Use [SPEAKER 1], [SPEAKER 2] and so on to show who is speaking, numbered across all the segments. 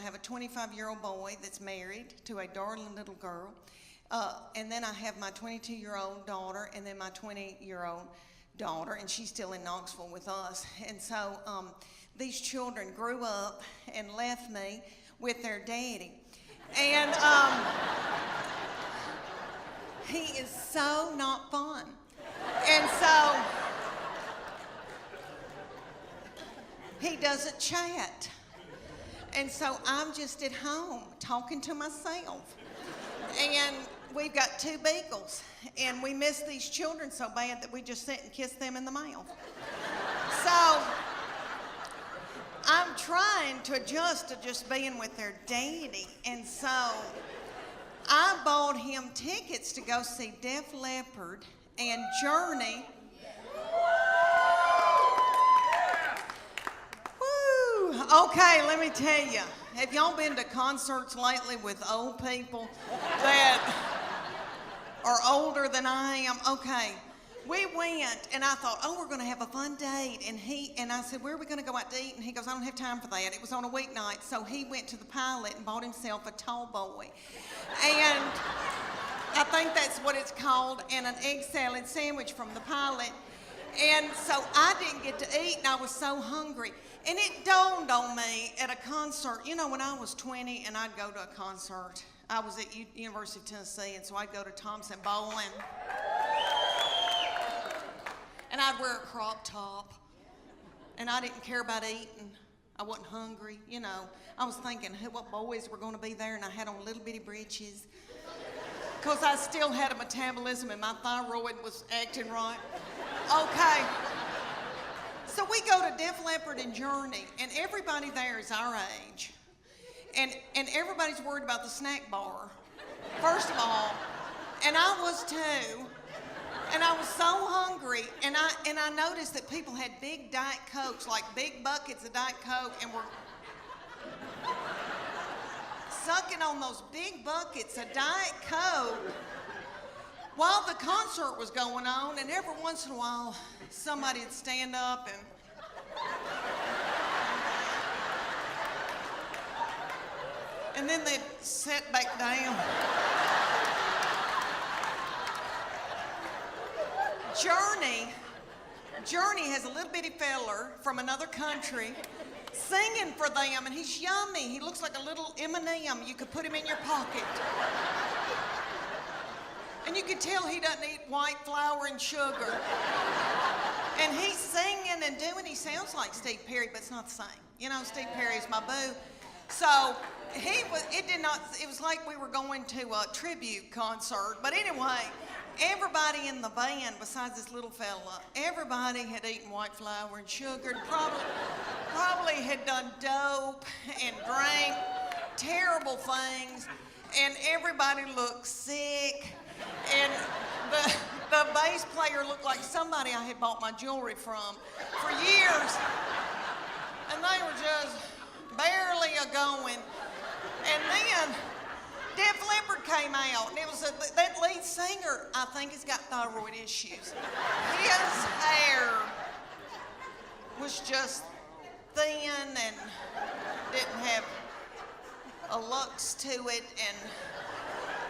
[SPEAKER 1] have a 25-year-old boy that's married to a darling little girl. And then I have my 22-year-old daughter and then my 20-year-old daughter, and she's still in Knoxville with us. And so these children grew up and left me with their daddy. And he is so not fun. And so he doesn't chat. And so I'm just at home talking to myself. And we've got 2 beagles, and we miss these children so bad that we just sit and kiss them in the mouth. So I'm trying to adjust to just being with their daddy, and so I bought him tickets to go see Def Leppard and Journey. Woo! Okay, let me tell you. Have y'all been to concerts lately with old people that are older than I am? Okay, we went, and I thought, oh, we're going to have a fun date. And I said, where are we going to go out to eat? And he goes, I don't have time for that. It was on a weeknight, so he went to the Pilot and bought himself a tall boy. And I think that's what it's called, and an egg salad sandwich from the Pilot. And so I didn't get to eat, and I was so hungry. And it dawned on me at a concert, you know, when I was 20 and I'd go to a concert, I was at University of Tennessee, and so I'd go to Thompson Bowling. And I'd wear a crop top, and I didn't care about eating. I wasn't hungry, you know. I was thinking what boys were going to be there, and I had on little bitty breeches because I still had a metabolism and my thyroid was acting right. Okay. So we go to Def Leppard and Journey, and everybody there is our age. And everybody's worried about the snack bar, first of all. And I was too. And I was so hungry, and I noticed that people had big Diet Cokes, like big buckets of Diet Coke, and were sucking on those big buckets of Diet Coke while the concert was going on. And every once in a while, somebody would stand up and then they'd sit back down. Journey has a little bitty feller from another country singing for them, and he's yummy. He looks like a little M&M. You could put him in your pocket. And you can tell he doesn't eat white flour and sugar. And he's singing and doing, he sounds like Steve Perry, but it's not the same. You know, Steve Perry's my boo. So it was like we were going to a tribute concert. But anyway, everybody in the band, besides this little fella, everybody had eaten white flour and sugar, and probably had done dope and drank terrible things, and everybody looked sick. And the bass player looked like somebody I had bought my jewelry from for years. And they were just barely a-going. And then Def Leppard came out, and it was that lead singer, I think, has got thyroid issues. His hair was just thin and didn't have a lux to it.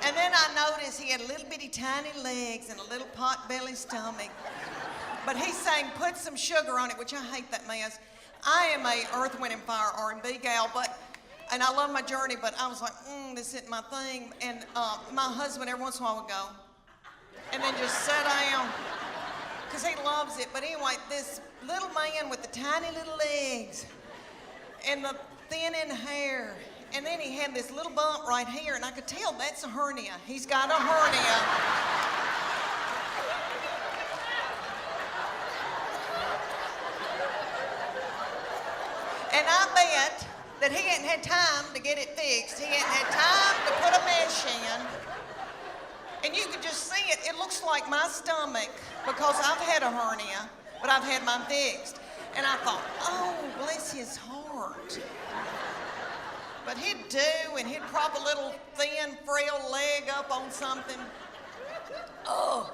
[SPEAKER 1] And then I noticed he had little bitty tiny legs and a little pot-belly stomach. But he sang Put Some Sugar on It, which I hate that mess. I am a Earth, Wind & Fire R&B gal, and I love my Journey, but I was like, this isn't my thing. And my husband every once in a while would go and then just sit down because he loves it. But anyway, this little man with the tiny little legs and the thinning hair, and then he had this little bump right here, and I could tell that's a hernia. He's got a hernia. And I bet that he hadn't had time to get it fixed. He hadn't had time to put a mesh in. And you could just see it. It looks like my stomach because I've had a hernia, but I've had mine fixed. And I thought, oh, bless his heart. But he'd do, and he'd prop a little thin, frail leg up on something. Oh,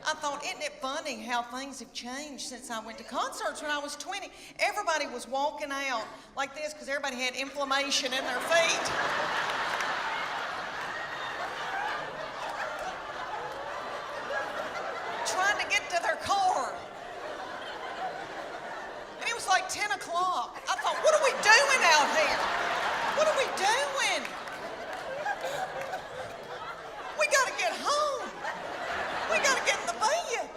[SPEAKER 1] I thought, isn't it funny how things have changed since I went to concerts when I was 20? Everybody was walking out like this because everybody had inflammation in their feet. Trying to get to their car. And it was like 10 o'clock. I thought, what are we doing out here? What are we doing? We got to get home. We got to get in the bed.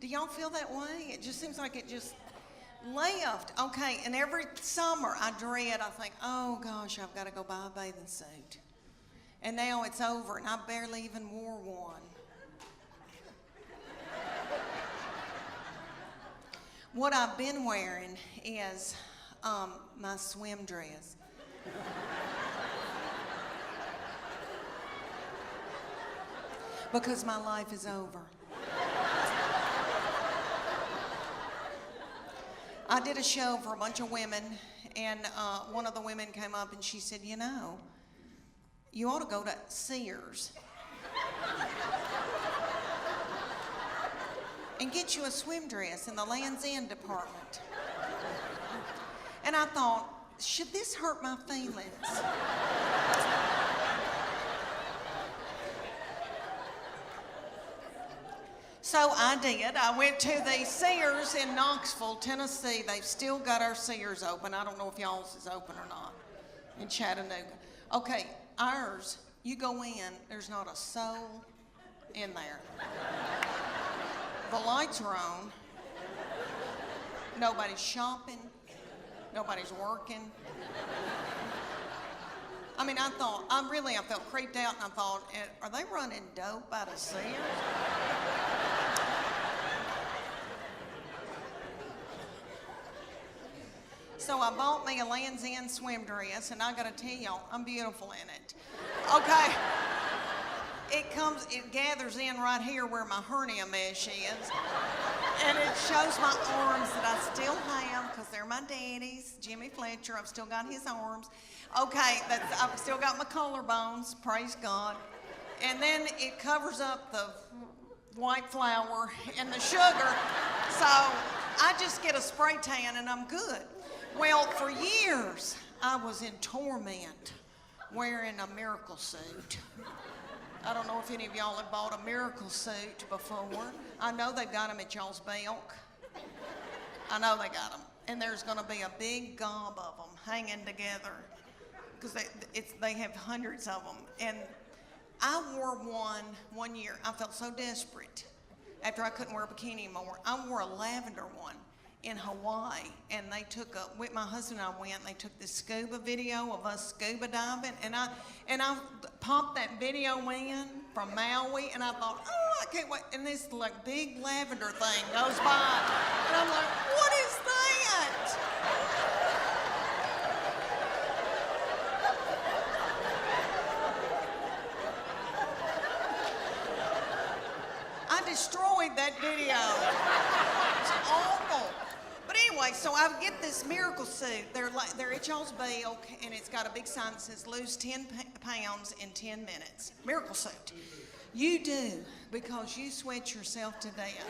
[SPEAKER 1] Do y'all feel that way? It just seems like it just left. Okay, and every summer I think, oh gosh, I've got to go buy a bathing suit. And now it's over, and I barely even wore one. What I've been wearing is my swim dress. Because my life is over. I did a show for a bunch of women, and one of the women came up and she said, you know, you ought to go to Sears and get you a swim dress in the Land's End department. And I thought, should this hurt my feelings? So I did. I went to the Sears in Knoxville, Tennessee. They've still got our Sears open. I don't know if y'all's is open or not in Chattanooga. Okay, ours, you go in, there's not a soul in there. The lights are on. Nobody's shopping. Nobody's working. I mean, I felt creeped out, and I thought, are they running dope out of Sears? So I bought me a Land's End swim dress, and I gotta tell y'all, I'm beautiful in it. Okay. It gathers in right here where my hernia mesh is. And it shows my arms that I still have, because they're my daddy's, Jimmy Fletcher. I've still got his arms. Okay, I've still got my collarbones, praise God. And then it covers up the white flour and the sugar. So I just get a spray tan and I'm good. Well, for years, I was in torment wearing a miracle suit. I don't know if any of y'all have bought a miracle suit before. I know they've got them at y'all's Belk. I know they got them. And there's gonna be a big gob of them hanging together, because they have hundreds of them. And I wore one year. I felt so desperate after I couldn't wear a bikini anymore. I wore a lavender one in Hawaii, and my husband and I went, and they took this scuba video of us scuba diving, and I popped that video in from Maui, and I thought, oh, I can't wait, and this like big lavender thing goes by, and I'm like, what is that? I destroyed that video. It's awful. But anyway, so I get this miracle suit. They're at y'all's Belk, and it's got a big sign that says lose 10 pounds in 10 minutes. Miracle suit. You do, because you sweat yourself to death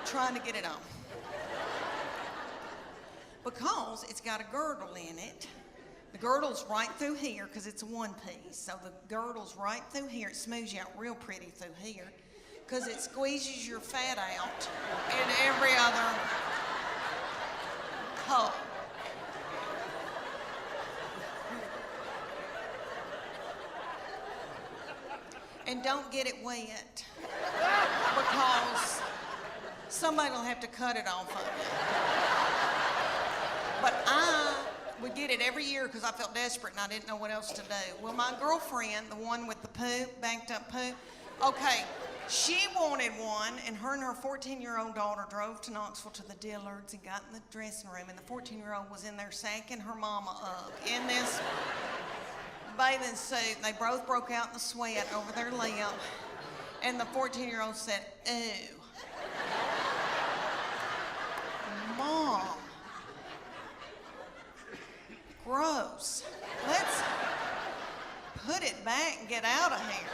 [SPEAKER 1] trying to get it on. Because it's got a girdle in it. The girdle's right through here, because it's a one piece. So the girdle's right through here. It smooths you out real pretty through here, because it squeezes your fat out in every other hole. And don't get it wet, because somebody will have to cut it off of you. But I would get it every year because I felt desperate and I didn't know what else to do. Well, my girlfriend, the one with the poop, banked up poop, okay, she wanted one, and her 14-year-old daughter drove to Knoxville to the Dillards and got in the dressing room, and the 14-year-old was in there sacking her mama up in this bathing suit. They both broke out in the sweat over their lip, and the 14-year-old said, ew. Mom, gross. Let's put it back can't get out of here.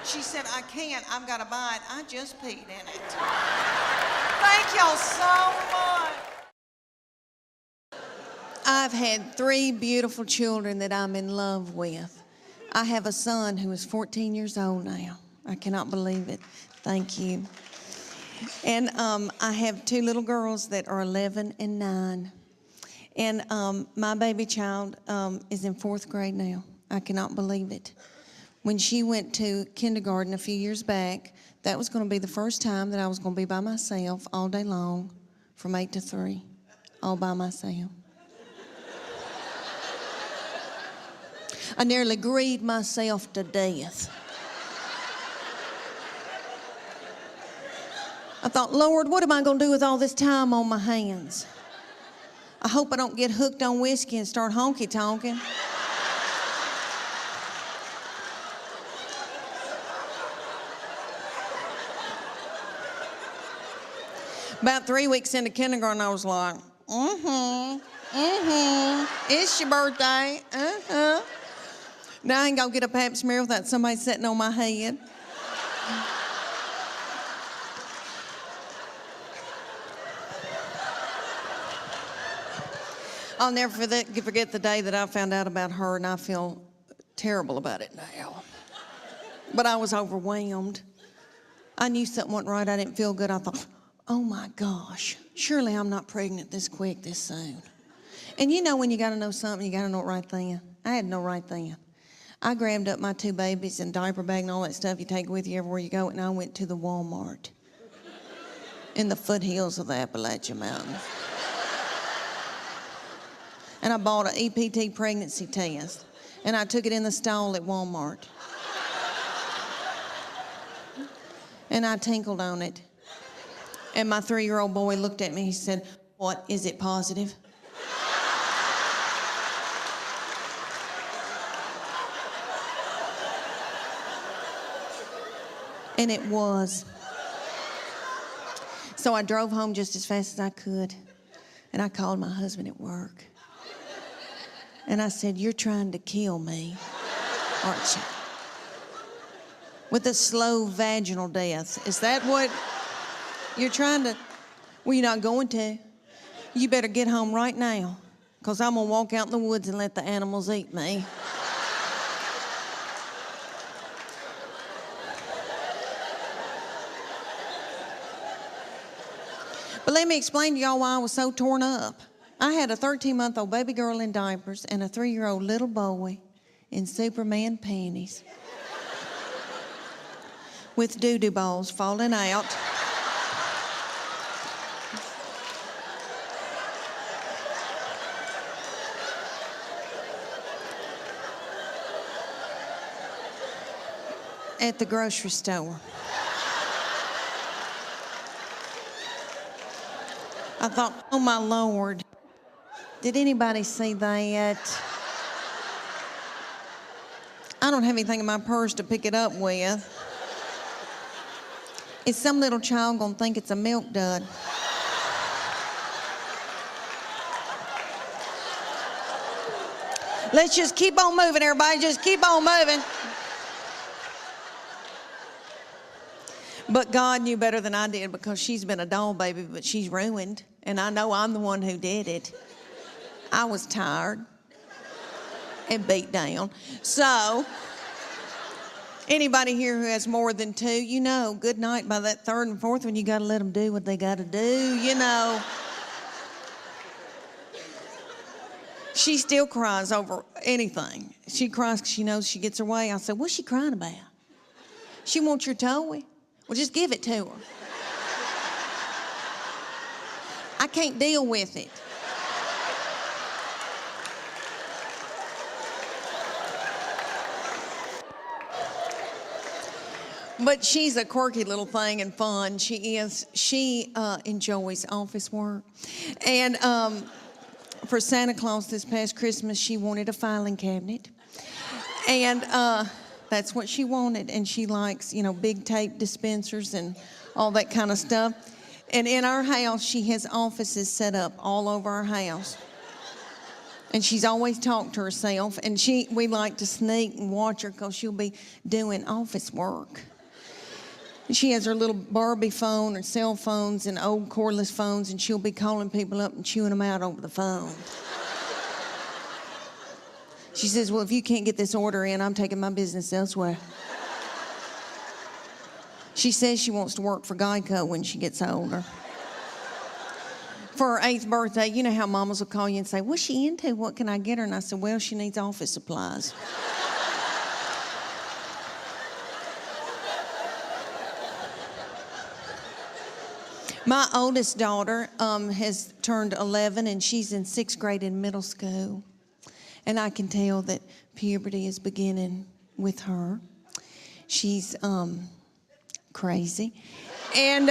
[SPEAKER 1] She said, I can't. I've got to buy it. I just peed in it. Thank y'all so much. I've had 3 beautiful children that I'm in love with. I have a son who is 14 years old now. I cannot believe it. Thank you. And I have 2 little girls that are 11 and 9. And my baby child is in 4th grade now. I cannot believe it. When she went to kindergarten a few years back, that was going to be the first time that I was going to be by myself all day long from 8 to 3, all by myself. I nearly grieved myself to death. I thought, Lord, what am I going to do with all this time on my hands? I hope I don't get hooked on whiskey and start honky-tonking. About 3 weeks into kindergarten, I was like, it's your birthday, Now I ain't gonna get a pap smear without somebody sitting on my head. I'll never forget the day that I found out about her, and I feel terrible about it now. But I was overwhelmed. I knew something wasn't right. I didn't feel good. I thought, oh my gosh, surely I'm not pregnant this quick, this soon. And you know when you gotta know something, you gotta know it right then. I had to know right then. I grabbed up my 2 babies and diaper bag and all that stuff you take with you everywhere you go, and I went to the Walmart in the foothills of the Appalachian Mountains. And I bought an EPT pregnancy test, and I took it in the stall at Walmart. And I tinkled on it. And my 3-year-old boy looked at me, he said, what, is it positive? And it was. So I drove home just as fast as I could, and I called my husband at work. And I said, you're trying to kill me, aren't you? With a slow vaginal death. Is that what you're trying to? Well, you're not going to. You better get home right now, because I'm going to walk out in the woods and let the animals eat me. But let me explain to y'all why I was so torn up. I had a 13-month-old baby girl in diapers and a 3-year-old little boy in Superman panties with doo-doo balls falling out. At the grocery store. I thought, oh my Lord, did anybody see that? I don't have anything in my purse to pick it up with. Is some little child gonna think it's a milk dud? Let's just keep on moving, everybody, just keep on moving. But God knew better than I did, because she's been a doll baby, but she's ruined. And I know I'm the one who did it. I was tired and beat down. So, anybody here who has more than 2, you know, good night by that 3rd and 4th one, you gotta let them do what they gotta do, you know. She still cries over anything. She cries because she knows she gets her way. I said, what's she crying about? She wants your toy? Well, just give it to her. I can't deal with it. But she's a quirky little thing and fun. She is. She enjoys office work. And for Santa Claus this past Christmas, she wanted a filing cabinet. And that's what she wanted. And she likes, you know, big tape dispensers and all that kind of stuff. And in our house, she has offices set up all over our house.
[SPEAKER 2] And she's always talked to herself. And we like to sneak and watch her because she'll be doing office work. She has her little Barbie phone or cell phones and old cordless phones, and she'll be calling people up and chewing them out over the phone. She says, well, if you can't get this order in, I'm taking my business elsewhere. She says she wants to work for Geico when she gets older. For her 8th birthday, you know how mamas will call you and say, what's she into? What can I get her? And I said, well, she needs office supplies. My oldest daughter has turned 11, and she's in 6th grade in middle school. And I can tell that puberty is beginning with her. She's crazy. And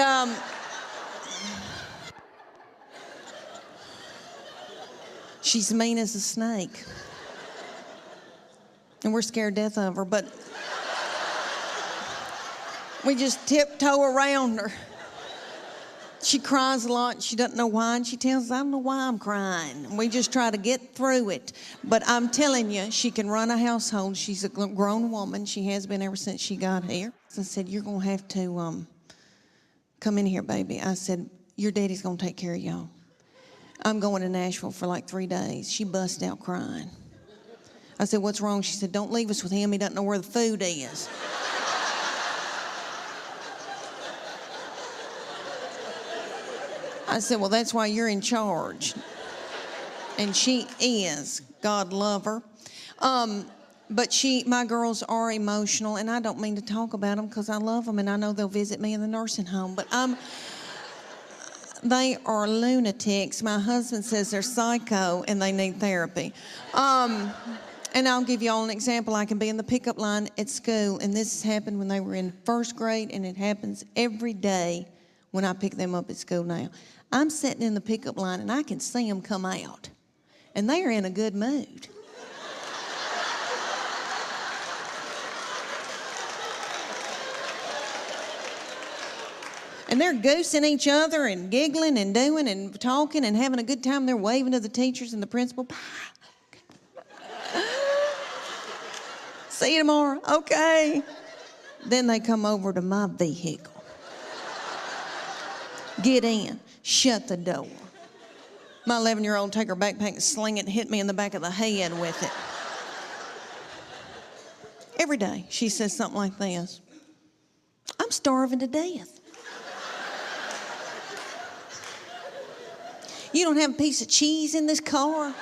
[SPEAKER 2] she's mean as a snake. And we're scared to death of her, but we just tiptoe around her. She cries a lot, and she doesn't know why, and she tells us, I don't know why I'm crying. And we just try to get through it. But I'm telling you, she can run a household. She's a grown woman. She has been ever since she got here. So I said, you're going to have to come in here, baby. I said, your daddy's going to take care of y'all. I'm going to Nashville for like 3 days. She bust out crying. I said, what's wrong? She said, don't leave us with him. He doesn't know where the food is. I said, well, that's why you're in charge. And she is. God love her. But my girls are emotional, and I don't mean to talk about them because I love them, and I know they'll visit me in the nursing home. But they are lunatics. My husband says they're psycho, and they need therapy. And I'll give you all an example. I can be in the pickup line at school, and this has happened when they were in 1st grade, and it happens every day when I pick them up at school now. I'm sitting in the pickup line, and I can see them come out, and they are in a good mood. And they're goosing each other and giggling and doing and talking and having a good time. They're waving to the teachers and the principal. See you tomorrow. Okay. Then they come over to my vehicle. Get in. Shut the door. My 11-year-old take her backpack and sling it and hit me in the back of the head with it. Every day she says something like this. I'm starving to death. You don't have a piece of cheese in this car?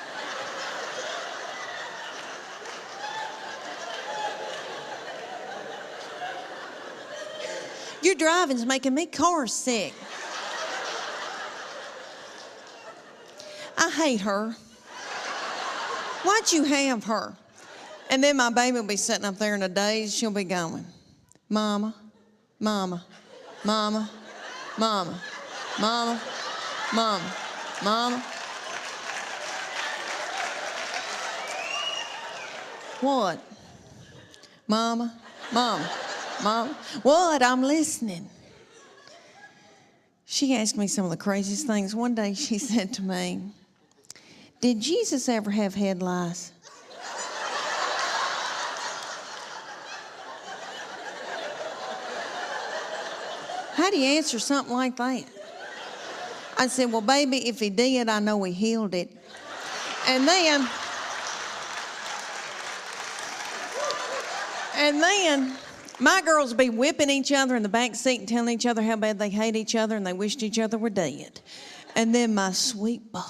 [SPEAKER 2] Your driving's making me car sick. I hate her. Why'd you have her? And then my baby will be sitting up there in a daze. She'll be going, Mama, Mama, Mama, Mama, Mama, Mama, Mama. What? Mama, Mama, Mama. What? I'm listening. She asked me some of the craziest things. One day she said to me, did Jesus ever have headlice? How do you answer something like that? I said, well, baby, if he did, I know he healed it. And then my girls would be whipping each other in the back seat and telling each other how bad they hate each other and they wished each other were dead. And then my sweet boy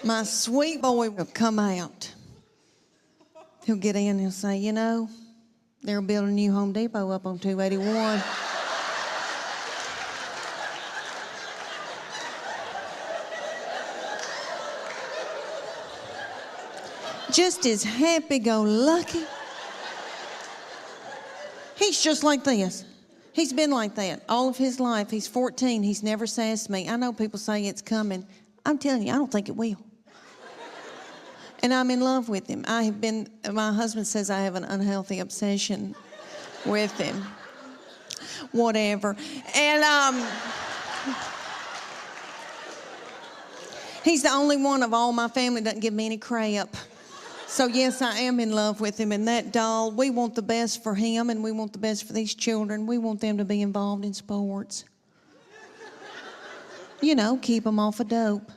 [SPEAKER 2] will come out. He'll get in and he'll say, you know, they're building a new Home Depot up on 281. Just as happy-go-lucky. He's just like this. He's been like that all of his life. He's 14. He's never sassed me. I know people say it's coming. I'm telling you, I don't think it will. And I'm in love with him. My husband says I have an unhealthy obsession with him. Whatever. And He's the only one of all my family that doesn't give me any crap. So yes, I am in love with him, and that doll, we want the best for him, and we want the best for these children. We want them to be involved in sports. You know, keep them off of dope.